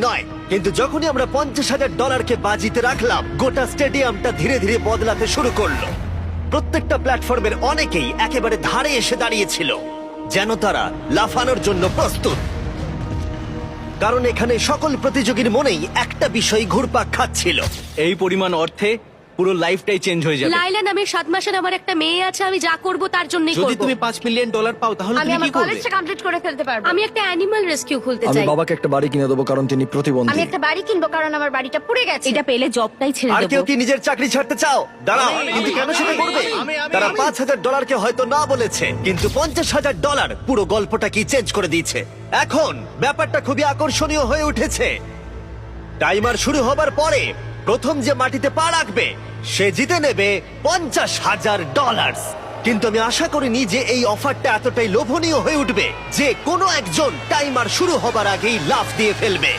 নয়। কিন্তু যখনই আমরা $50,000-কে বাজিতে রাখলাম, গোটা স্টেডিয়ামটা ধীরে ধীরে বদলাতে শুরু করলো। প্রত্যেকটা প্ল্যাটফর্মের অনেকেই একেবারে ধারে এসে দাঁড়িয়েছিল, যেন তারা লাফানোর জন্য প্রস্তুত। কারণ এখানে সকল প্রতিযোগীর মনেই একটা বিষয় ঘুরপাক খাচ্ছিল। এই পরিমাণ অর্থে পুরো লাইফটাই চেঞ্জ হয়ে যাবে। লাইলা নামের 7 মাসের আমার একটা মেয়ে আছে, আমি যা করব তার জন্যই যদি করব। তুমি $5 মিলিয়ন পাও তাহলে আমি তুমি আমার কি করবে? কলেজটা কমপ্লিট করে ফেলতে পারবো। আমি একটা অ্যানিমাল রেস্কিউ খুলতে আমি চাই। বাবাকে একটা বাড়ি কিনে দেবো কারণ তিনি আমি প্রতিবন্ধী। একটা বাড়ি কিনবো কারণ আমার বাড়িটা পুড়ে গেছে। এটা পেলে জবটাই ছেড়ে আর কেউ দেবো। কি নিজের চাকরি ছাড়তে চাও? দাঁড়াও, কিন্তু কেন সেটা করবে? তারা $5,000-কে হয়তো না বলেছে, কিন্তু $50,000 পুরো গল্পটা কি চেঞ্জ করে দিয়েছে। এখন ব্যাপারটা খুবই আকর্ষণীয় হয়ে উঠেছে। টাইমার শুরু হবার পরে প্রথম যে মাটিতে পা রাখবে সে জিতে নেবে $50,000। কিন্তু আমি আশা করিনি যে এই অফারটা এতটাই লোভনীয় হয়ে উঠবে যে কোনো একজন টাইমার শুরু হবার আগেই লাফ দিয়ে ফেলবে।